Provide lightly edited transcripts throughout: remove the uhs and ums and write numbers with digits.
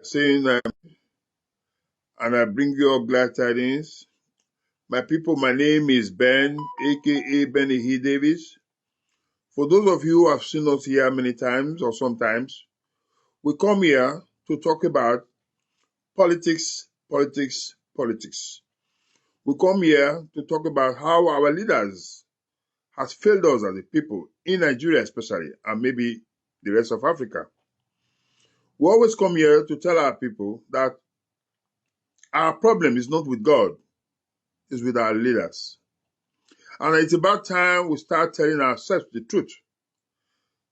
saying, and I bring you all glad tidings. My people, my name is Ben, aka Benny E. Davis. For those of you who have seen us here many times or sometimes, we come here to talk about politics, politics, politics. We come here to talk about how our leaders has failed us as a people, in Nigeria especially, and maybe the rest of Africa. We always come here to tell our people that our problem is not with God, it's with our leaders. And it's about time we start telling ourselves the truth,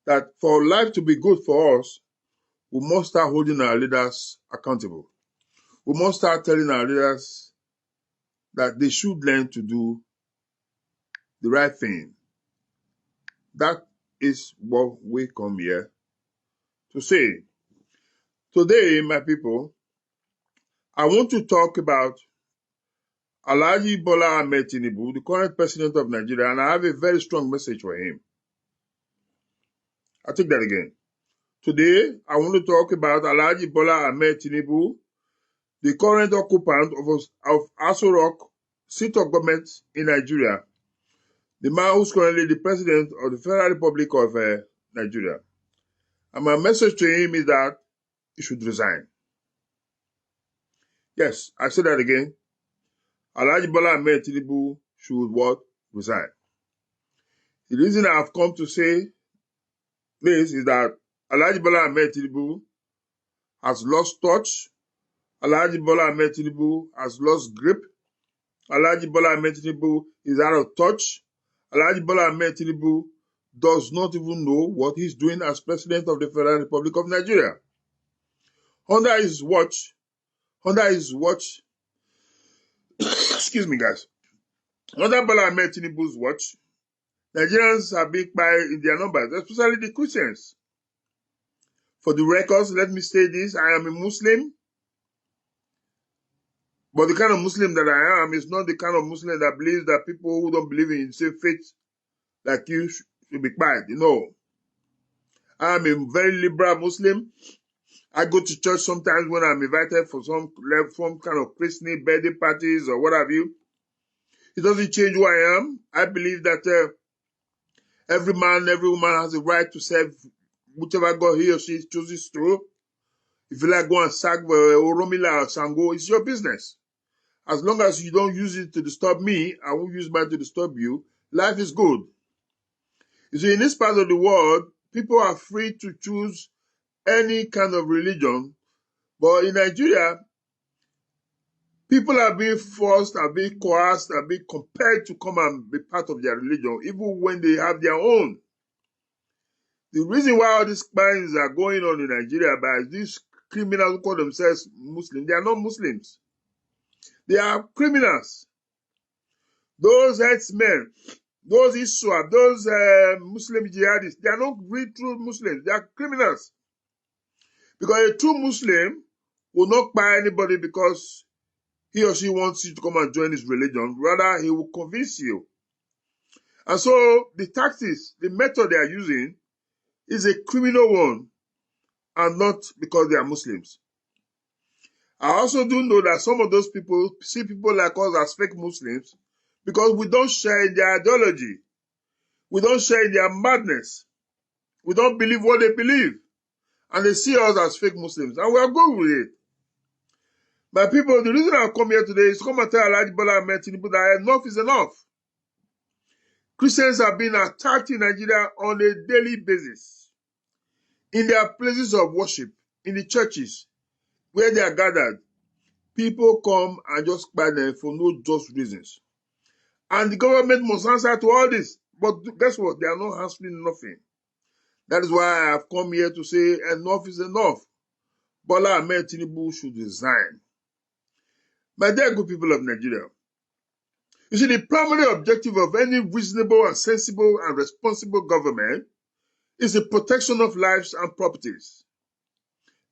that for life to be good for us, we must start holding our leaders accountable. We must start telling our leaders that they should learn to do the right thing. That is what we come here to say. Today, my people, I want to talk about Alhaji Bola Ahmed Tinubu, the current president of Nigeria, and I have a very strong message for him. I'll take that again. Today, I want to talk about Alhaji Bola Ahmed Tinubu, the current occupant of Aso Rock seat of government in Nigeria, the man who's currently the president of the Federal Republic of Nigeria. And my message to him is that he should resign. Yes, I say that again. Alhaji Bola Ahmed Tinubu should what? Resign. The reason I've come to say this is that Alhaji Bola Ahmed Tinubu has lost touch. Alhaji Bola Ahmed Tinubu has lost grip. Alhaji Bola Ahmed Tinubu is out of touch. Alhaji Bola Ahmed Tinubu does not even know what he's doing as president of the Federal Republic of Nigeria. Under his watch, excuse me guys, under Bola Ahmed Tinubu's watch, Nigerians are being quiet in their numbers, especially the Christians. For the records, let me say this, I am a Muslim, but the kind of Muslim that I am is not the kind of Muslim that believes that people who don't believe in the same faith like you should be quiet. No. I am a very liberal Muslim. I go to church sometimes when I'm invited for some kind of christening, birthday parties or what have you. It doesn't change who I am. I believe that every man, every woman has a right to serve whichever God he or she chooses to. If you like, go and sack Oromila or Sango, it's your business. As long as you don't use it to disturb me, I won't use mine to disturb you. Life is good. You see, in this part of the world, people are free to choose any kind of religion. But in Nigeria, people are being forced, are being coerced, are being compelled to come and be part of their religion, even when they have their own. The reason why all these crimes are going on in Nigeria by these criminals who call themselves Muslims, they are not Muslims. They are criminals. Those headsmen, those Iswap, those Muslim jihadists, they are not real true Muslims. They are criminals. Because a true Muslim will not buy anybody because he or she wants you to come and join his religion. Rather, he will convince you. And so the tactics, the method they are using is a criminal one and not because they are Muslims. I also do know that some of those people see people like us as fake Muslims because we don't share in their ideology. We don't share in their madness. We don't believe what they believe. And they see us as fake Muslims. And we are good with it. My people, the reason I've come here today is to come and tell Alhaji Bola Ahmed Tinubu that enough is enough. Christians are being attacked in Nigeria on a daily basis. In their places of worship, in the churches, where they are gathered, people come and just buy them for no just reasons. And the government must answer to all this. But guess what? They are not answering nothing. That is why I have come here to say enough is enough. Bola Ahmed Tinubu should resign. My dear good people of Nigeria, you see, the primary objective of any reasonable and sensible and responsible government is the protection of lives and properties.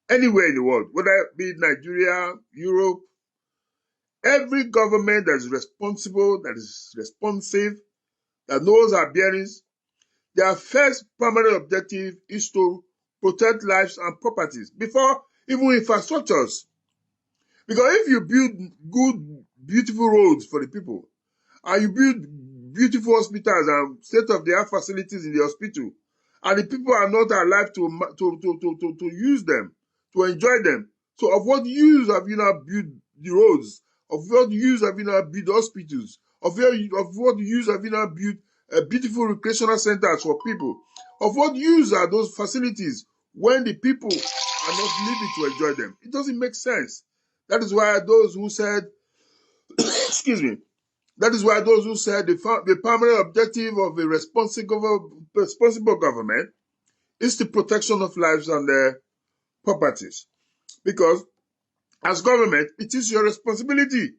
Anywhere in the world, whether it be Nigeria, Europe, every government that is responsible, that is responsive, that knows our bearings, their first primary objective is to protect lives and properties before even infrastructures. Because if you build good, beautiful roads for the people, and you build beautiful hospitals and state-of-the-art facilities in the hospital, and the people are not alive to use them, to enjoy them. So of what use have you now built the roads? Of what use have you now built hospitals? Of what use have you now built beautiful recreational centers for people? Of what use are those facilities when the people are not living to enjoy them? It doesn't make sense. That is why those who said, excuse me, that is why those who said the primary objective of a responsible government is the protection of lives and their properties. Because as government, it is your responsibility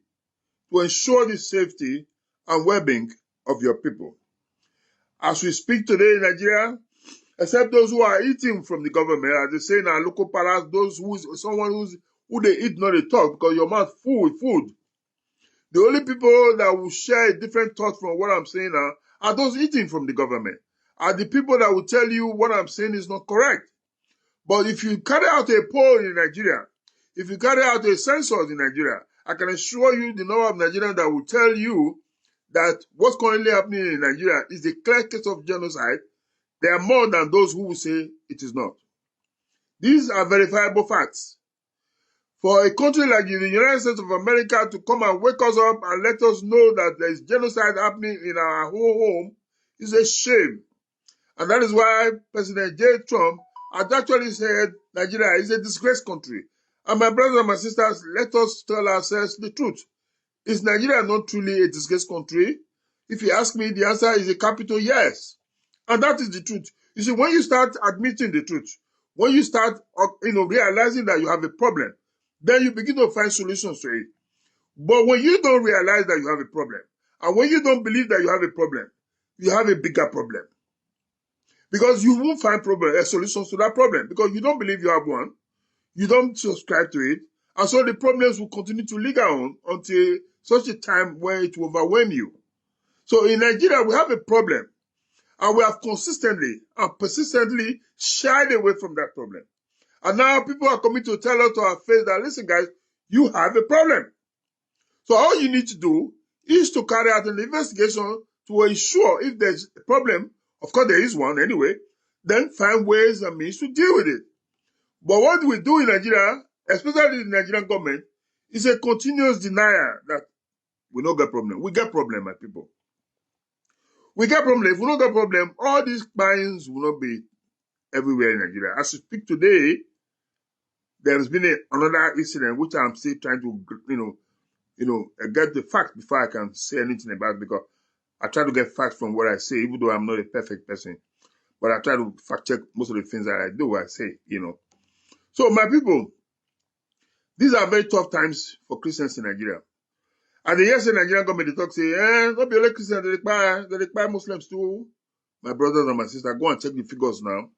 to ensure the safety and well-being of your people. As we speak today in Nigeria, except those who are eating from the government, as they say in our local palace, those who they eat not they talk, because your mouth full with food. The only people that will share a different thought from what I'm saying now are those eating from the government, are the people that will tell you what I'm saying is not correct. But if you carry out a poll in Nigeria, if you carry out a census in Nigeria, I can assure you the number of Nigerians that will tell you that what's currently happening in Nigeria is a clear case of genocide. There are more than those who will say it is not. These are verifiable facts. For a country like the United States of America to come and wake us up and let us know that there is genocide happening in our home is a shame. And that is why President J. Trump has actually said Nigeria is a disgraced country. And my brothers and my sisters, let us tell ourselves the truth. Is Nigeria not truly a disgraced country? If you ask me, the answer is a capital yes. And that is the truth. You see, when you start admitting the truth, when you start realizing that you have a problem, then you begin to find solutions to it. But when you don't realize that you have a problem, and when you don't believe that you have a problem, you have a bigger problem. Because you won't find solutions to that problem, because you don't believe you have one, you don't subscribe to it, and so the problems will continue to linger on until such a time where it will overwhelm you. So in Nigeria, we have a problem, and we have consistently and persistently shied away from that problem. And now people are coming to tell us to our face that, listen guys, you have a problem. So all you need to do is to carry out an investigation to ensure if there's a problem, of course there is one anyway, then find ways and means to deal with it. But what we do in Nigeria, especially the Nigerian government, is a continuous denial that we don't get problem. We get problem, my people. We get problem. If we don't get problem, all these crimes will not be everywhere in Nigeria. As we speak today, there's been another incident which I'm still trying to, get the facts before I can say anything about it, because I try to get facts from what I say, even though I'm not a perfect person. But I try to fact check most of the things that I do, I say, So my people, these are very tough times for Christians in Nigeria. And the years in Nigerian government, they talk, say, not be only Christians, they require Muslims too. My brothers and my sisters, go and check the figures now.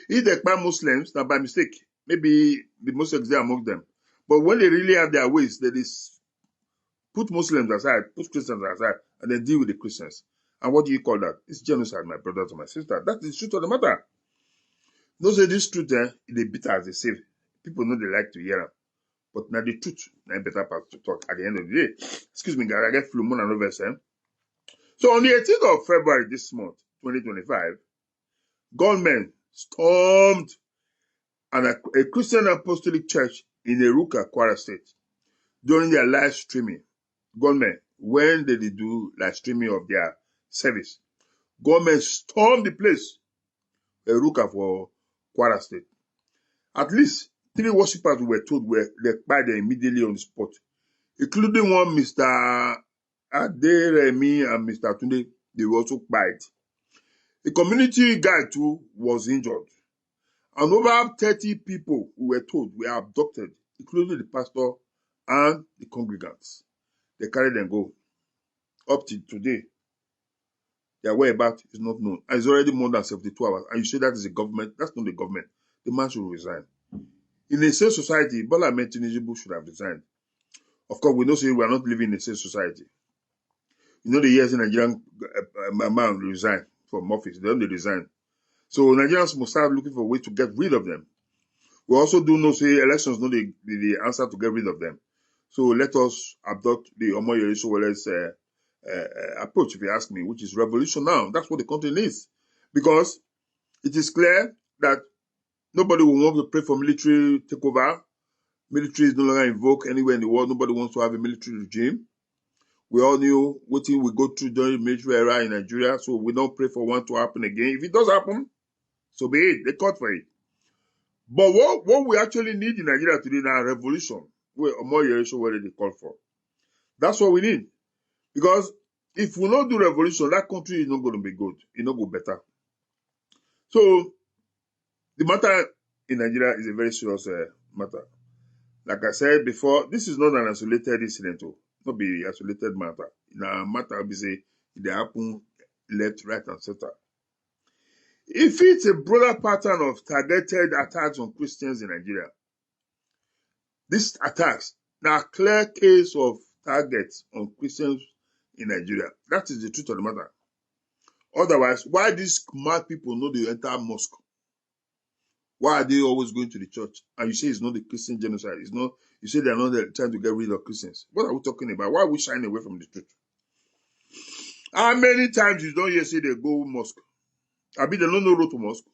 If they require Muslims, now by mistake, maybe the Muslims there among them. But when they really have their ways, they put Muslims aside, put Christians aside, and then deal with the Christians. And what do you call that? It's genocide, my brothers and my sisters. That is the truth of the matter. No say this truth, they bitter as they say. People know they like to hear them. But now the truth, now better part to talk at the end of the day. Excuse me, guys, I get flu, more than over. So on the 18th of February this month, 2025, gunmen stormed a Christian Apostolic Church in Eruka, Kwara State, during their live streaming. Gunmen, when they do live streaming of their service, gunmen stormed the place, Eruka for Kwara State. At least 3 worshippers we were told were by them immediately on the spot, including one Mr. Aderemi and Mr. Tunde. They were also quiet. A community guy too was injured. And over 30 people, we were told, were abducted, including the pastor and the congregants. They carried them go. Up to today, their whereabouts is not known. And it's already more than 72 hours. And you say that is the government. That's not the government. The man should resign. In a safe society, Bola Ahmed Tinubu should have resigned. Of course, we know say we are not living in a safe society. You know the years in Nigerian man resigned from office. They only resign. So Nigerians must start looking for a way to get rid of them. We also do know say elections not the answer to get rid of them. So let us adopt the Omoyele Sowol's approach, if you ask me, which is revolution now. That's what the country needs. Because it is clear that nobody will want to pray for military takeover. Military is no longer invoked anywhere in the world. Nobody wants to have a military regime. We all knew what we go through during the military era in Nigeria, so we don't pray for one to happen again. If it does happen, so be it. They called for it. But what we actually need in Nigeria today now, revolution, where Omoyele Sowore they call for. That's what we need. Because if we don't do revolution, that country is not going to be good. It's not going to be better. So the matter in Nigeria is a very serious matter. Like I said before, this is not an isolated incident. Not be an isolated matter. In a matter, we say it happen left, right, and center. If it's a broader pattern of targeted attacks on Christians in Nigeria, these attacks now a clear case of targets on Christians in Nigeria. That is the truth of the matter. Otherwise, why these mad people know they enter mosque? Why are they always going to the church? And you say it's not the Christian genocide. It's not. You say they're not trying to get rid of Christians. What are we talking about? Why are we shying away from the truth? How many times you don't hear say they go mosque? I mean, they don't know road to mosque.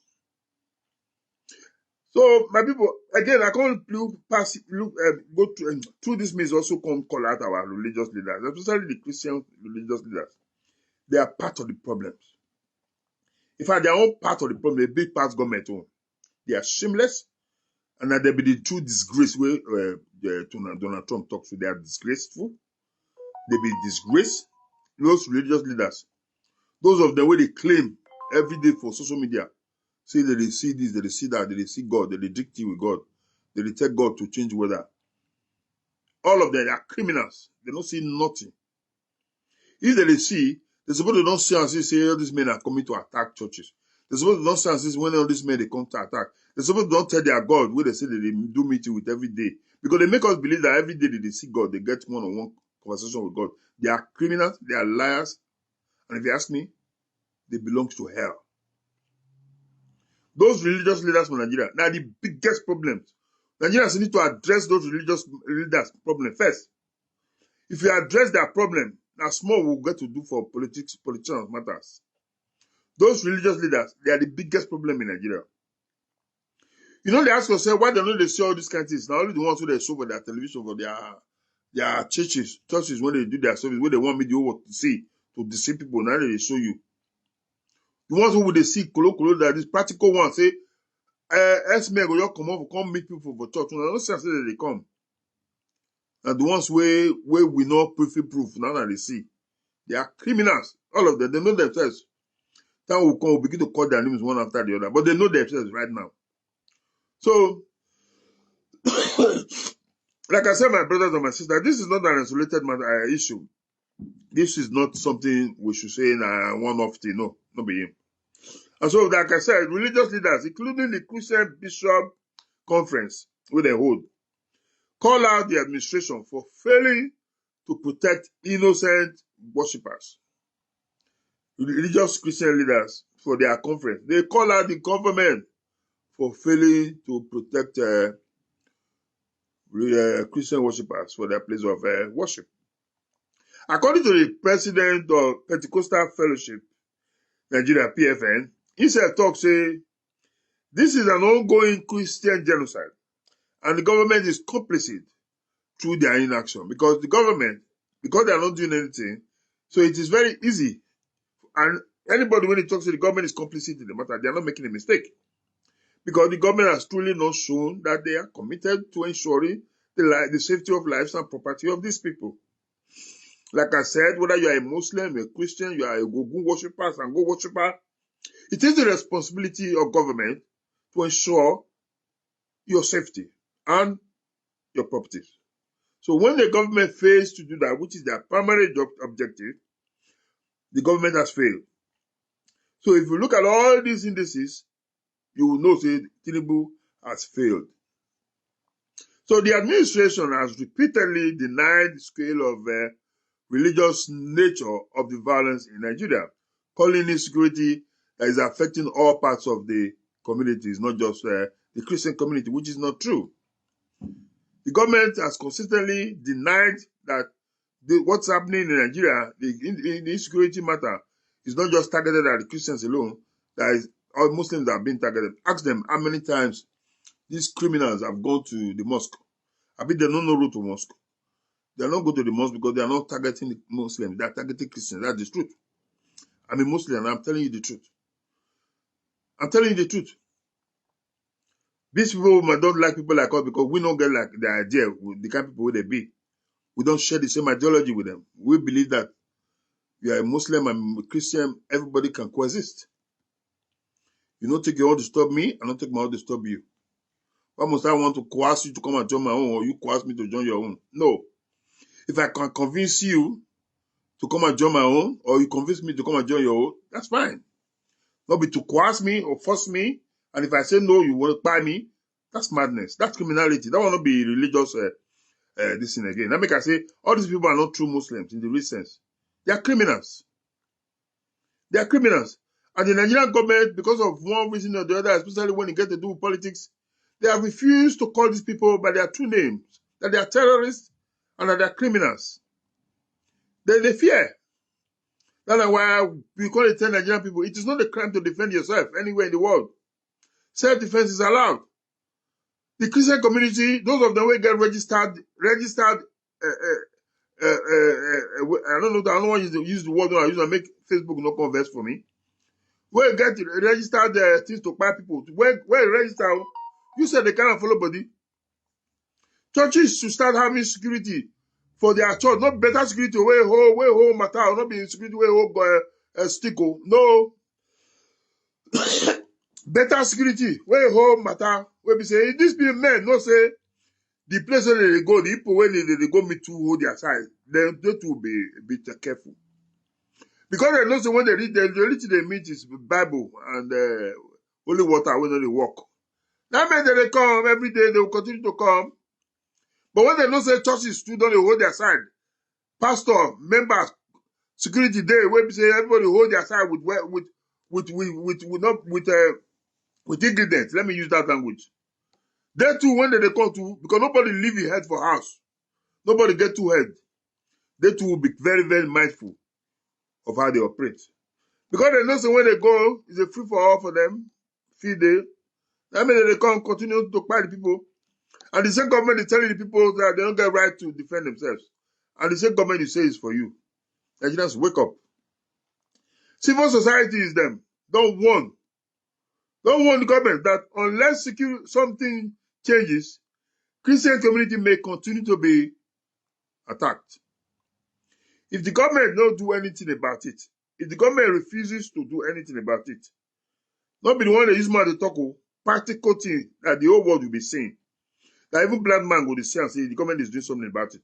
So, my people, again, I can't go through this means also come call out our religious leaders, especially the Christian religious leaders. They are part of the problems. In fact, they are all part of the problem, a big part government own. They are shameless, and that they be the true disgrace where Donald Trump talks to. They are disgraceful. They be disgraced. Those religious leaders, those of them where they claim every day for social media, say that they see this, that they see that, they see God, that they drink tea with God, that they take God to change weather. All of them are criminals. They don't see nothing. If they see, they're supposed to don't see and say all these men are coming to attack churches. They're supposed to don't see and say when all these men they come to attack. They're supposed to don't tell their God where they say that they do meeting with every day. Because they make us believe that every day that they see God, they get one-on-one conversation with God. They are criminals, they are liars, and if you ask me, they belong to hell. Those religious leaders from Nigeria, now the biggest problems. Nigerians need to address those religious leaders' problem first. If you address their problem, now small we'll get to do for politicians matters. Those religious leaders, they are the biggest problem in Nigeria. You know, they ask yourself, why don't they see all these kind of things? Now only the ones who they show for their television, for their churches when they do their service, where they want me to see, to deceive people, now they show you. The ones who would they see, that this practical ones say, S-men go come up, come meet people for church. No sense that they come. And the ones where we know proof, now that they see. They are criminals. All of them, they know themselves. Time will come, we'll begin to call their names one after the other. But they know themselves right now. So, like I said, my brothers and my sisters, this is not an isolated matter, issue. This is not something we should say in a one-off thing. No, not be him. And so, like I said, religious leaders, including the Christian Bishop Conference, where they hold, call out the administration for failing to protect innocent worshippers. Religious Christian leaders for their conference, they call out the government for failing to protect Christian worshippers for their place of worship. According to the president of Pentecostal Fellowship, Nigeria, PFN, he said, say, this is an ongoing Christian genocide, and the government is complicit through their inaction. Because the government, because they are not doing anything, so it is very easy. And anybody, when he talks to the government, is complicit in the matter. They are not making a mistake. Because the government has truly not shown that they are committed to ensuring the safety of lives and property of these people. Like I said, whether you are a Muslim, a Christian, you are a Ogun worshipper, and Go worshipper, it is the responsibility of government to ensure your safety and your properties. So when the government fails to do that, which is their primary objective, the government has failed. So if you look at all these indices, you will know that Tinubu has failed. So the administration has repeatedly denied the scale of religious nature of the violence in Nigeria, calling insecurity that is affecting all parts of the communities, not just the Christian community, which is not true. The government has consistently denied that what's happening in Nigeria, the insecurity matter, is not just targeted at the Christians alone, that is all Muslims that have been targeted. Ask them how many times these criminals have gone to the mosque. I mean, they don't know road to mosque. They are not going to the mosque because they are not targeting the Muslims. They are targeting Christians. That's the truth. I'm a Muslim and I'm telling you the truth. I'm telling you the truth. These people might don't like people like us because we don't get like the idea with the kind of people where they be. We don't share the same ideology with them. We believe that you are a Muslim and a Christian, everybody can coexist. You don't take your own to stop me, I don't take my own to stop you. Why must I want to coerce you to come and join my own or you coerce me to join your own? No. If I can convince you to come and join my own or you convince me to come and join your own, that's fine. Not be to coerce me or force me, and if I say no, you want to buy me, that's madness. That's criminality. That will not be religious this thing again. That make I say, all these people are not true Muslims in the real sense. They are criminals. They are criminals. And the Nigerian government, because of one reason or the other, especially when it gets to do with politics, they have refused to call these people by their true names, that they are terrorists and that they are criminals. They fear. That's why we call it tell Nigerian people, it is not a crime to defend yourself anywhere in the world. Self-defense is allowed. The Christian community, those of them will get registered, I don't know want to use the word I use and make Facebook not converse for me. Where get registered things to buy people. Where register, you said they cannot follow body. Churches should start having security for their church, not better security way home matter, not be security way home stickle. No. Better security, way home matter, where we say, these people men, no say, the place where they go, the people when they go meet to hold their side, they to be a bit careful. Because they know so when they read, the reality they meet is Bible and holy water when they walk. That means that they come every day, they will continue to come. But when they know say churches too don't hold their side, pastor, members, security day, where we say everybody hold their side with ingredients. Let me use that language. They too, when they come to, because nobody leave his head for house. Nobody get too head. They too will be very, very mindful of how they operate. Because they know so when they go, it's a free for all for them, free day. That means they come continue to buy the people. And the same government is telling the people that they don't get right to defend themselves. And the same government you say is for you. Nigerians, wake up. Civil society is them. Don't warn the government that unless something changes, Christian community may continue to be attacked. If the government don't do anything about it, if the government refuses to do anything about it, not be the one that use mouth to talk, practical thing that the whole world will be seeing. That even blind man go to see and say the government is doing something about it.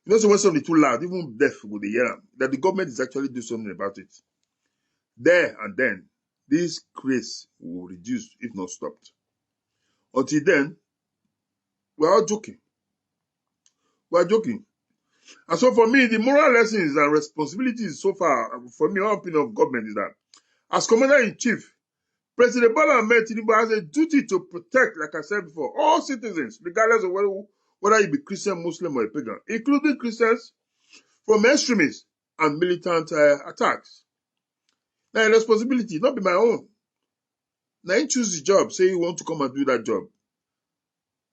You know, so when something too loud, even deaf will hear them, that the government is actually doing something about it. There and then, this craze will reduce if not stopped. Until then, we're all joking. We're joking. And so for me, the moral lessons and responsibilities so far, for me, our opinion of government is that, as Commander-in-Chief, President Bola Ahmed Tinubu has a duty to protect, like I said before, all citizens, regardless of whether you be Christian, Muslim, or a pagan, including Christians, from extremists and militant attacks. Now, responsibility, not be my own. Now, you choose the job, say you want to come and do that job.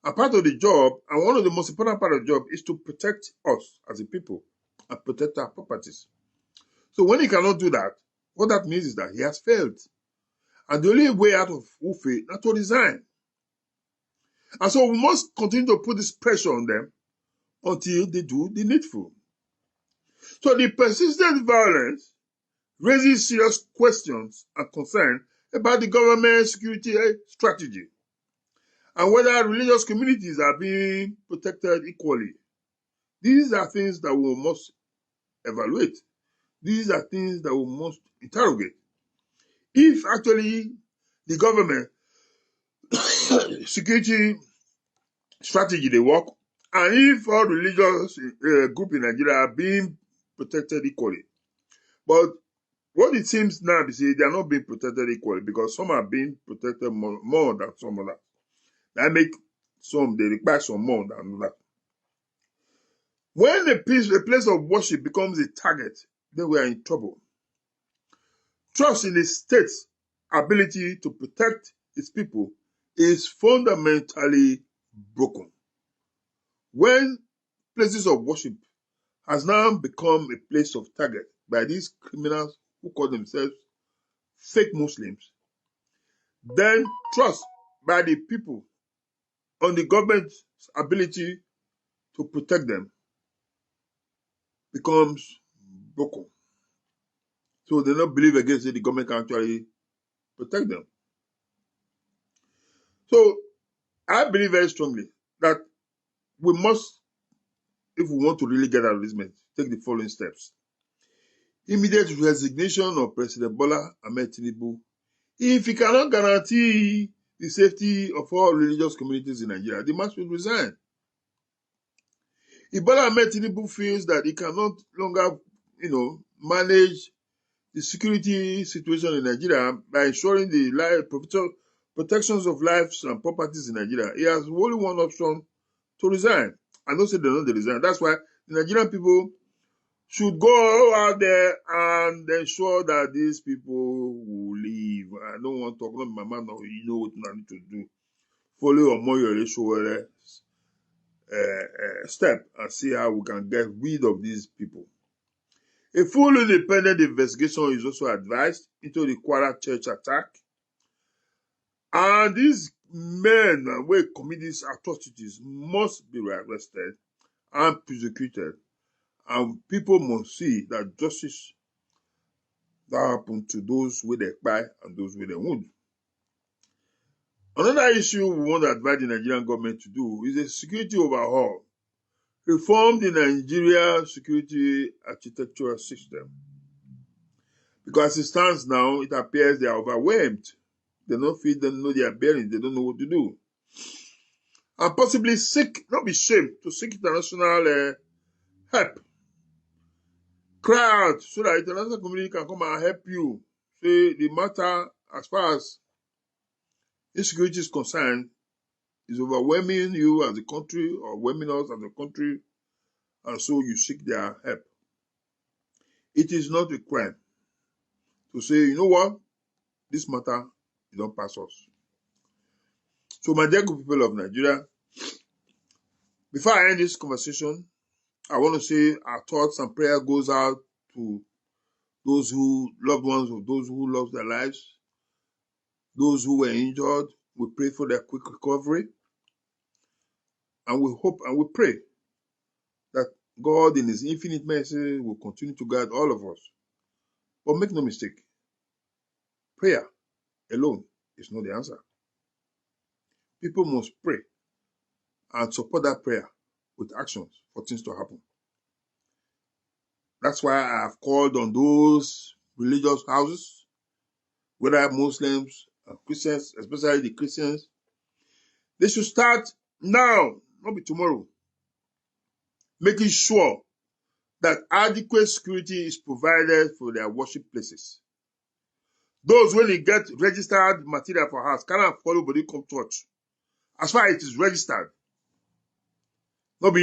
A part of the job, and one of the most important part of the job, is to protect us as a people and protect our properties. So when he cannot do that, what that means is that he has failed. And the only way out of who failed is to resign. And so we must continue to put this pressure on them until they do the needful. So the persistent violence raises serious questions and concerns about the government security strategy and whether religious communities are being protected equally. These are things that we must evaluate. These are things that we must interrogate. If actually the government security strategy they work, and if all religious groups in Nigeria are being protected equally. But what it seems now is they are not being protected equally because some are being protected more than some others. That make some, they require some more than that. When a place of worship becomes a target, then we are in trouble. Trust in the state's ability to protect its people is fundamentally broken. When places of worship has now become a place of target by these criminals who call themselves fake Muslims, then trust by the people on the government's ability to protect them becomes broken. So they don't believe again that the government can actually protect them. So I believe very strongly that we must, if we want to really get out of this mess, take the following steps. Immediate resignation of President Bola Ahmed Tinubu. If he cannot guarantee the safety of all religious communities in Nigeria, the man should resign. If Bola Ahmed Tinubu feels that he cannot longer, manage the security situation in Nigeria by ensuring the protections of lives and properties in Nigeria, he has only one option: to resign. I don't say they don't resign. That's why the Nigerian people should go out there and ensure that these people will leave. I don't want to talk about my man, you know what I need to do. Follow Omoyole Sowore step and see how we can get rid of these people. A full independent investigation is also advised into the Kwara church attack. And these men who commit these atrocities must be arrested and prosecuted. And people must see that justice that happened to those with the buy and those with the wound. Another issue we want to advise the Nigerian government to do is a security overhaul. Reform the Nigeria security architectural system. Because as it stands now, it appears they are overwhelmed. They don't feel, they don't know their bearings, they don't know what to do. And possibly seek, not be ashamed, to seek international help. Cry out so that international community can come and help you. Say the matter, as far as insecurity is concerned, is overwhelming you as a country, or overwhelming us as a country, and so you seek their help. It is not a crime to say, you know what, this matter, you don't pass us. So my dear good people of Nigeria, before I end this conversation, I want to say our thoughts and prayer goes out to those who, loved ones of those who lost their lives, those who were injured. We pray for their quick recovery. And we hope and we pray that God in his infinite mercy will continue to guide all of us. But make no mistake, prayer alone is not the answer. People must pray and support that prayer with actions for things to happen. That's why I have called on those religious houses, whether Muslims or Christians, especially the Christians. They should start now, not be tomorrow, making sure that adequate security is provided for their worship places. Those when they get registered material for house cannot follow body come church. As far as it is registered, not be